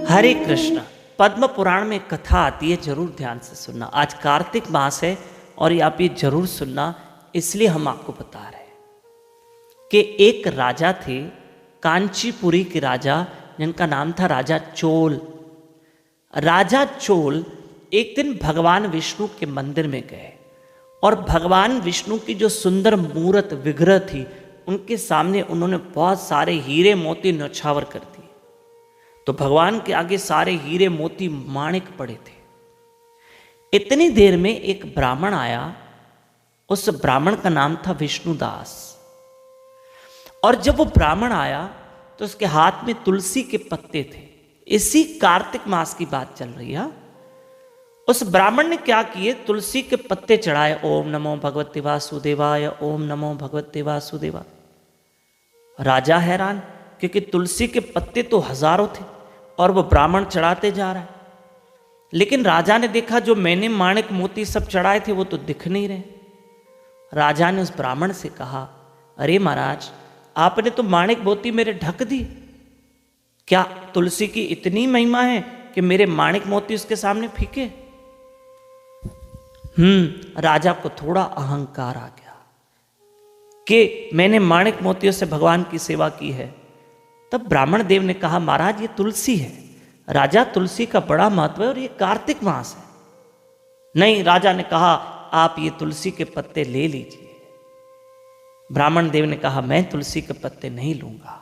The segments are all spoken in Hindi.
हरे कृष्ण। पद्म पुराण में कथा आती है, जरूर ध्यान से सुनना। आज कार्तिक मास है और ये आप ये जरूर सुनना, इसलिए हम आपको बता रहे हैं कि एक राजा थे, कांचीपुरी के राजा, जिनका नाम था राजा चोल। राजा चोल एक दिन भगवान विष्णु के मंदिर में गए और भगवान विष्णु की जो सुंदर मूर्त विग्रह थी, उनके सामने उन्होंने बहुत सारे हीरे मोती न्यौछावर कर दिए। तो भगवान के आगे सारे हीरे मोती माणिक पड़े थे। इतनी देर में एक ब्राह्मण आया। उस ब्राह्मण का नाम था विष्णुदास। और जब वो ब्राह्मण आया तो उसके हाथ में तुलसी के पत्ते थे। इसी कार्तिक मास की बात चल रही है। उस ब्राह्मण ने क्या किए, तुलसी के पत्ते चढ़ाए। ओम नमो भगवते वासुदेवाय, ओम नमो भगवते वासुदेवाय। राजा हैरान, क्योंकि तुलसी के पत्ते तो हजारों थे और वो ब्राह्मण चढ़ाते जा रहा है। लेकिन राजा ने देखा जो मैंने माणिक मोती सब चढ़ाए थे वो तो दिख नहीं रहे। राजा ने उस ब्राह्मण से कहा, अरे महाराज, आपने तो माणिक मोती मेरे ढक दी। क्या तुलसी की इतनी महिमा है कि मेरे माणिक मोती उसके सामने फीके? राजा को थोड़ा अहंकार आ गया कि मैंने माणिक मोतियों से भगवान की सेवा की है। तब ब्राह्मण देव ने कहा, महाराज ये तुलसी है। राजा, तुलसी का बड़ा महत्व है और ये कार्तिक मास है। नहीं, राजा ने कहा, आप ये तुलसी के पत्ते ले लीजिए। ब्राह्मण देव ने कहा, मैं तुलसी के पत्ते नहीं लूंगा।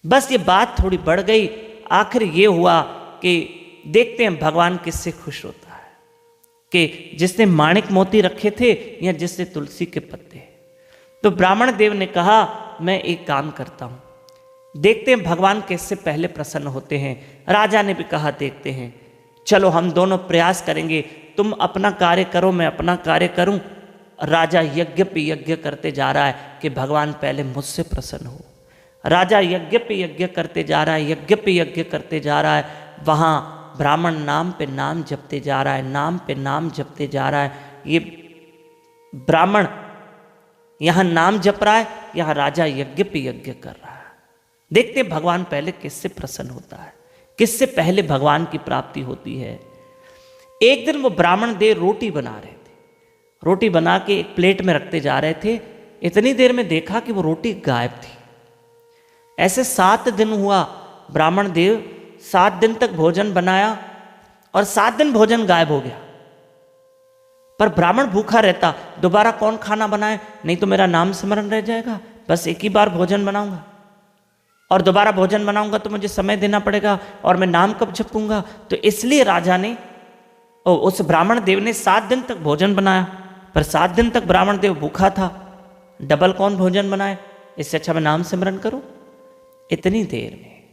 बस ये बात थोड़ी बढ़ गई। आखिर ये हुआ कि देखते हैं भगवान किससे खुश होता है, कि जिसने माणिक मोती रखे थे या जिसने तुलसी के पत्ते। तो ब्राह्मण देव ने कहा, मैं एक काम करता हूं, देखते हैं भगवान किससे पहले प्रसन्न होते हैं। राजा ने भी कहा, देखते हैं, चलो हम दोनों प्रयास करेंगे। तुम अपना कार्य करो, मैं अपना कार्य करूं। राजा यज्ञ पे यज्ञ करते जा रहा है कि भगवान पहले मुझसे प्रसन्न हो। राजा यज्ञ पे यज्ञ करते जा रहा है, यज्ञ पे यज्ञ करते जा रहा है। वहां ब्राह्मण नाम पे नाम जपते जा रहा है, नाम पे नाम जपते जा रहा है। ये ब्राह्मण यहां नाम जप रहा है, यहां राजा यज्ञ पे यज्ञ कर रहा है। देखते भगवान पहले किससे प्रसन्न होता है, किससे पहले भगवान की प्राप्ति होती है। एक दिन वो ब्राह्मण देव रोटी बना रहे थे। रोटी बना के एक प्लेट में रखते जा रहे थे। इतनी देर में देखा कि वो रोटी गायब थी। ऐसे 7 दिन हुआ। ब्राह्मण देव 7 दिन तक भोजन बनाया और 7 दिन भोजन गायब हो गया। पर ब्राह्मण भूखा रहता, दोबारा कौन खाना बनाए, नहीं तो मेरा नाम स्मरण रह जाएगा। बस एक ही बार भोजन बनाऊंगा और दोबारा भोजन बनाऊंगा तो मुझे समय देना पड़ेगा और मैं नाम कब जपूंगा। तो इसलिए राजा ने, उस ब्राह्मण देव ने 7 दिन तक भोजन बनाया। पर 7 दिन तक ब्राह्मण देव भूखा था, डबल कौन भोजन बनाए, इससे अच्छा मैं नाम स्मरण करूं। इतनी देर में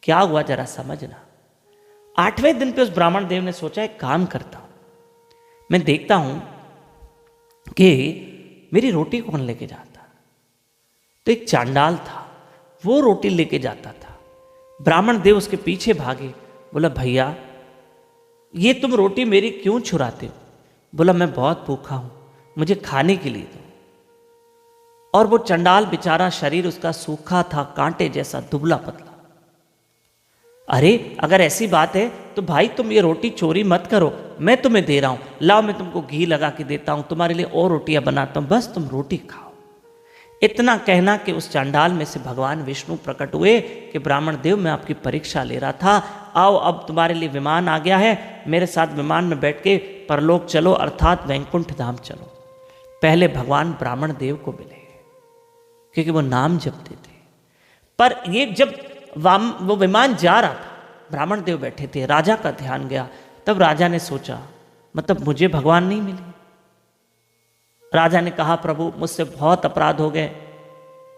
क्या हुआ जरा समझना। 8वें दिन पे उस ब्राह्मण देव ने सोचा, एक काम करता हूं, मैं देखता हूं कि मेरी रोटी कौन लेके जाता। तो एक चांडाल था, वो रोटी लेके जाता था। ब्राह्मण देव उसके पीछे भागे। बोला, भैया ये तुम रोटी मेरी क्यों चुराते हो? बोला, मैं बहुत भूखा हूं, मुझे खाने के लिए दो। और वो चंडाल बेचारा, शरीर उसका सूखा था, कांटे जैसा, दुबला पतला। अरे अगर ऐसी बात है तो भाई तुम ये रोटी चोरी मत करो, मैं तुम्हें दे रहा हूं, लाओ मैं तुमको घी लगा के देता हूं, तुम्हारे लिए और रोटियां बनाता हूं, बस तुम रोटी खाओ। इतना कहना कि उस चांडाल में से भगवान विष्णु प्रकट हुए कि ब्राह्मण देव, मैं आपकी परीक्षा ले रहा था, आओ अब तुम्हारे लिए विमान आ गया है, मेरे साथ विमान में बैठ के परलोक चलो, अर्थात वैकुंठ धाम चलो। पहले भगवान ब्राह्मण देव को मिले क्योंकि वो नाम जपते थे। पर ये जब वो विमान जा रहा था, ब्राह्मण देव बैठे थे, राजा का ध्यान गया। तब राजा ने सोचा, मतलब मुझे भगवान नहीं मिले। राजा ने कहा, प्रभु मुझसे बहुत अपराध हो गए,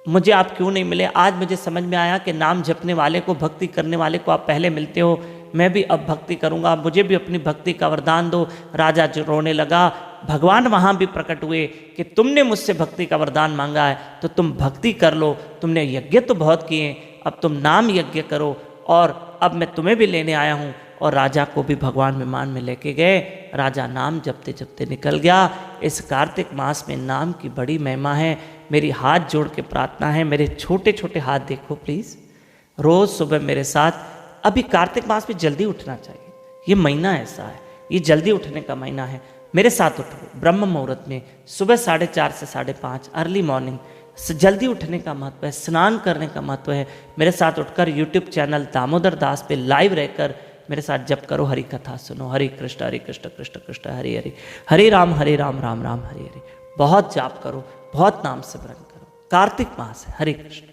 मुझे आप क्यों नहीं मिले। आज मुझे समझ में आया कि नाम जपने वाले को, भक्ति करने वाले को आप पहले मिलते हो। मैं भी अब भक्ति करूंगा, मुझे भी अपनी भक्ति का वरदान दो। राजा जो रोने लगा। भगवान वहां भी प्रकट हुए कि तुमने मुझसे भक्ति का वरदान मांगा है तो तुम भक्ति कर लो, तुमने यज्ञ तो बहुत किए, अब तुम नाम यज्ञ करो और अब मैं तुम्हें भी लेने आया हूं और राजा को भी भगवान विमान में लेके गए। राजा नाम जपते जपते निकल गया। इस कार्तिक मास में नाम की बड़ी महिमा है। मेरी हाथ जोड़ के प्रार्थना है, मेरे छोटे छोटे हाथ देखो प्लीज़, रोज़ सुबह मेरे साथ, अभी कार्तिक मास में जल्दी उठना चाहिए, ये महीना ऐसा है, ये जल्दी उठने का महीना है। मेरे साथ उठो ब्रह्म मुहूर्त में, सुबह 4:30 से 5:30 अर्ली मॉर्निंग, जल्दी उठने का महत्व है, स्नान करने का महत्व है। मेरे साथ उठकर यूट्यूब चैनल दामोदर दास पे लाइव रहकर मेरे साथ जप करो, हरि कथा सुनो, हरे कृष्ण कृष्ण कृष्ण हरे हरे, हरे राम राम राम हरे हरे। बहुत जाप करो, बहुत नाम सिमरन करो। कार्तिक मास है। हरे कृष्ण।